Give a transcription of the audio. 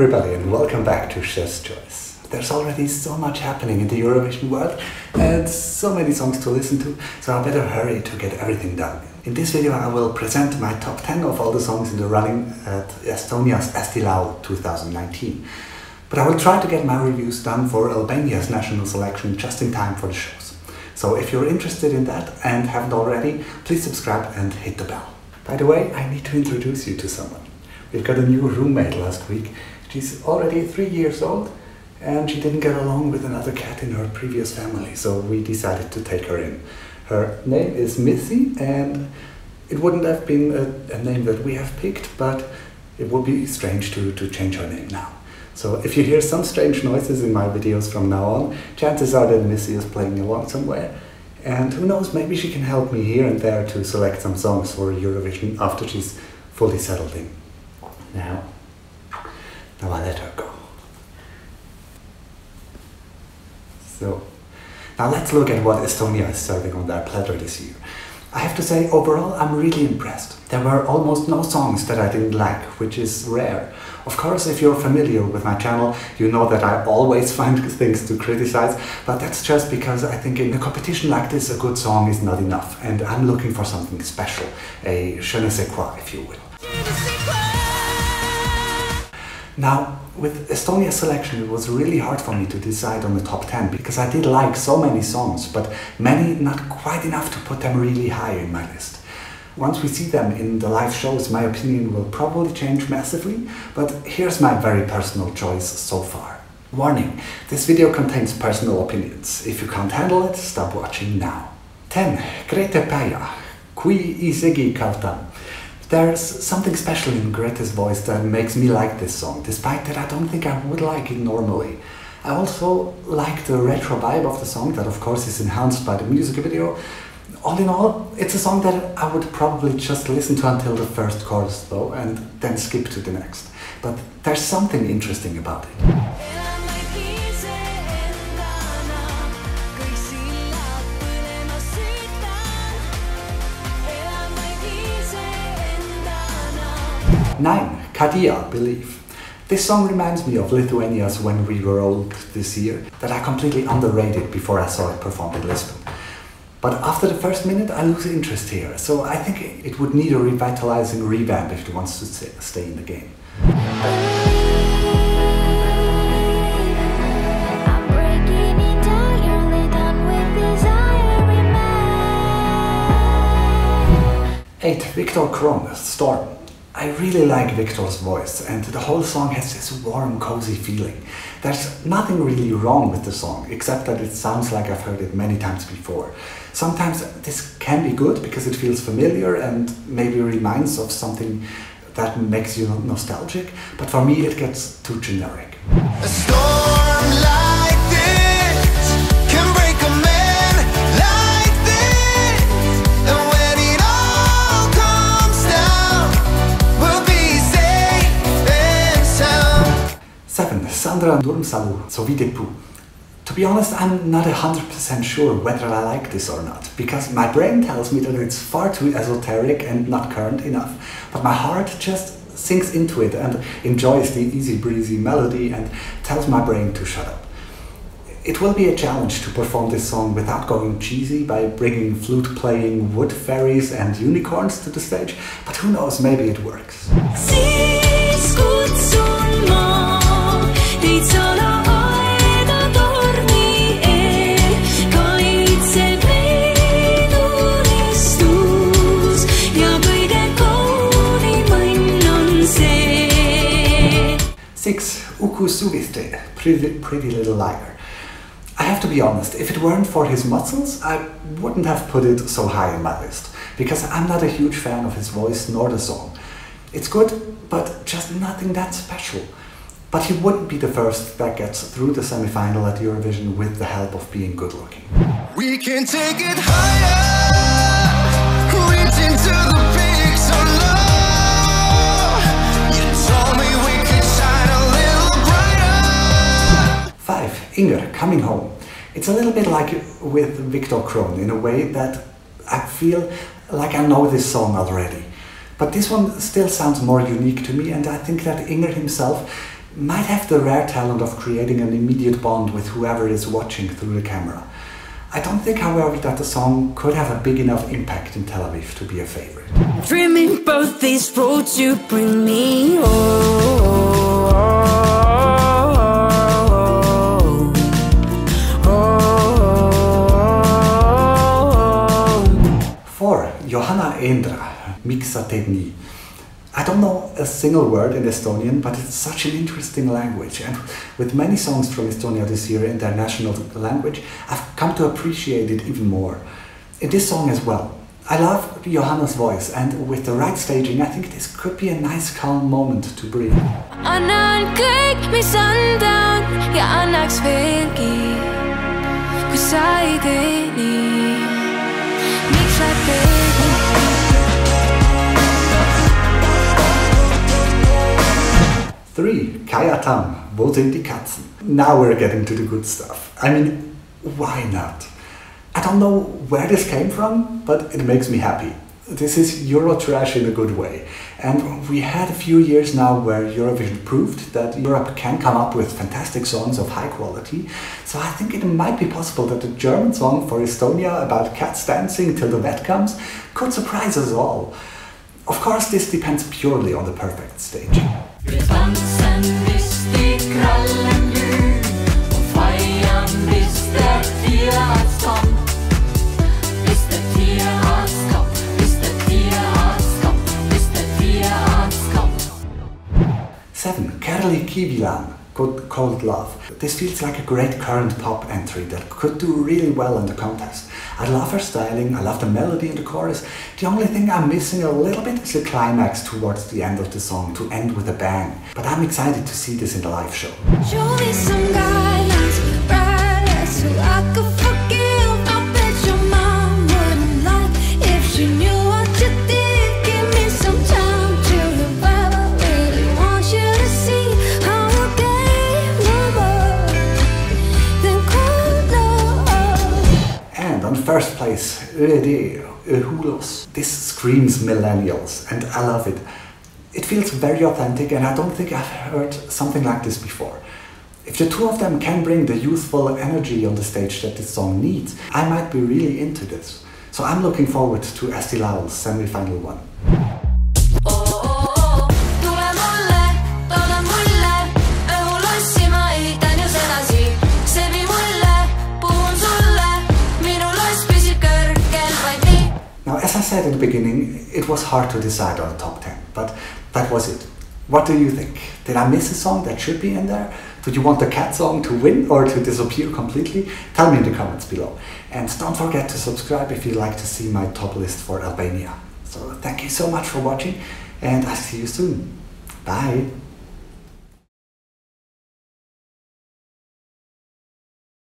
everybody and welcome back to Chef's Choice. There's already so much happening in the Eurovision world and so many songs to listen to, so I better hurry to get everything done. In this video I will present my top 10 of all the songs in the running at Estonia's Eesti Laul 2019. But I will try to get my reviews done for Albania's national selection just in time for the shows. So if you're interested in that and haven't already, please subscribe and hit the bell. By the way, I need to introduce you to someone. We've got a new roommate last week. She's already 3 years old and she didn't get along with another cat in her previous family, so we decided to take her in. Her name is Missy and it wouldn't have been a name that we have picked, but it would be strange to change her name now. So if you hear some strange noises in my videos from now on, chances are that Missy is playing along somewhere. And who knows, maybe she can help me here and there to select some songs for Eurovision after she's fully settled in. Now I let her go. So, now let's look at what Estonia is serving on their platter this year. I have to say, overall, I'm really impressed. There were almost no songs that I didn't like, which is rare. Of course, if you're familiar with my channel, you know that I always find things to criticize, but that's just because I think in a competition like this, a good song is not enough, and I'm looking for something special, a je ne sais quoi, if you will. Now, with Estonia's selection, it was really hard for me to decide on the top 10 because I did like so many songs, but many not quite enough to put them really high in my list. Once we see them in the live shows, my opinion will probably change massively, but here's my very personal choice so far. Warning, this video contains personal opinions. If you can't handle it, stop watching now. 10. Grete Paia, Qui isegi Katten. There's something special in Grete's voice that makes me like this song, despite that I don't think I would like it normally. I also like the retro vibe of the song that of course is enhanced by the music video. All in all, it's a song that I would probably just listen to until the first chorus though, and then skip to the next. But there's something interesting about it. 9. KADIAH Believe. This song reminds me of Lithuania's When We Were Old this year, that I completely underrated before I saw it performed in Lisbon. But after the first minute I lose interest here, so I think it would need a revitalizing revamp if it wants to stay in the game. 8. Victor Crone, Storm. I really like Victor's voice and the whole song has this warm, cozy feeling. There's nothing really wrong with the song, except that it sounds like I've heard it many times before. Sometimes this can be good because it feels familiar and maybe reminds of something that makes you nostalgic, but for me it gets too generic. A storm like this can break a man like this, and when it all comes down, we'll be safe and sound. 7. Sandra Nurmsalu, Soovide. To be honest, I'm not 100% sure whether I like this or not, because my brain tells me that it's far too esoteric and not current enough, but my heart just sinks into it and enjoys the easy breezy melody and tells my brain to shut up. It will be a challenge to perform this song without going cheesy by bringing flute-playing wood fairies and unicorns to the stage, but who knows, maybe it works. 6. Uku Suviste, Pretty Little Liar. I have to be honest, if it weren't for his muscles, I wouldn't have put it so high in my list, because I'm not a huge fan of his voice nor the song. It's good, but just nothing that special. But he wouldn't be the first that gets through the semi-final at Eurovision with the help of being good looking. We can take it higher, reach into the peaks of love. You told me we could shine a little brighter. 5. Inger, Coming Home. It's a little bit like with Victor Crone in a way that I feel like I know this song already. But this one still sounds more unique to me, and I think that Inger himself might have the rare talent of creating an immediate bond with whoever is watching through the camera. I don't think, however, that the song could have a big enough impact in Tel Aviv to be a favorite. Dreaming both these roads you bring me home. 4. Johanna Eendra, Mixa Tedni. I don't know a single word in Estonian, but it's such an interesting language, and with many songs from Estonia this year in their national language, I've come to appreciate it even more. In this song as well. I love Johanna's voice, and with the right staging, I think this could be a nice calm moment to breathe. Annan kõik, mis anda on ja annaks veelgi, kui sa ei tee nii. Miks sa teed nii? 3. Kaia Tamm, voting the Katzen. Now we're getting to the good stuff. I mean, why not? I don't know where this came from, but it makes me happy. This is Euro trash in a good way. And we had a few years now where Eurovision proved that Europe can come up with fantastic songs of high quality. So I think it might be possible that the German song for Estonia about cats dancing till the vet comes could surprise us all. Of course, this depends purely on the perfect staging. Wir tanzen bis die Krallen glühen und feiern bis der Tierarzt kommt. Bis der Tierarzt kommt, bis der Tierarzt kommt, bis der Tierarzt kommt. 7. Kerli Kivilaan, Cold Love. This feels like a great current pop entry that could do really well in the contest. I love her styling, I love the melody in the chorus. The only thing I'm missing a little bit is the climax towards the end of the song, to end with a bang. But I'm excited to see this in the live show. Show me some guidelines, so I could forgive. I bet your mom wouldn't like if she knew what you did. Give me some time to revive. I really want you to see how I gave my love, then cold love. And on first place, Öhuloss. This screams millennials, and I love it. It feels very authentic, and I don't think I've heard something like this before. If the two of them can bring the youthful energy on the stage that this song needs, I might be really into this. So I'm looking forward to Eesti Laul's semi-final one. Tule mulle, tooda mulle, Öhulossi ma ehitan just edasi. Sebi mulle, puhun sulle, minu loss püsib kõrgel vaid nii. Now, as I said in the beginning, it was hard to decide on the top 10, but that was it. What do you think? Did I miss a song that should be in there? Do you want the cat song to win or to disappear completely? Tell me in the comments below. And don't forget to subscribe if you'd like to see my top list for Albania. So thank you so much for watching, and I'll see you soon. Bye!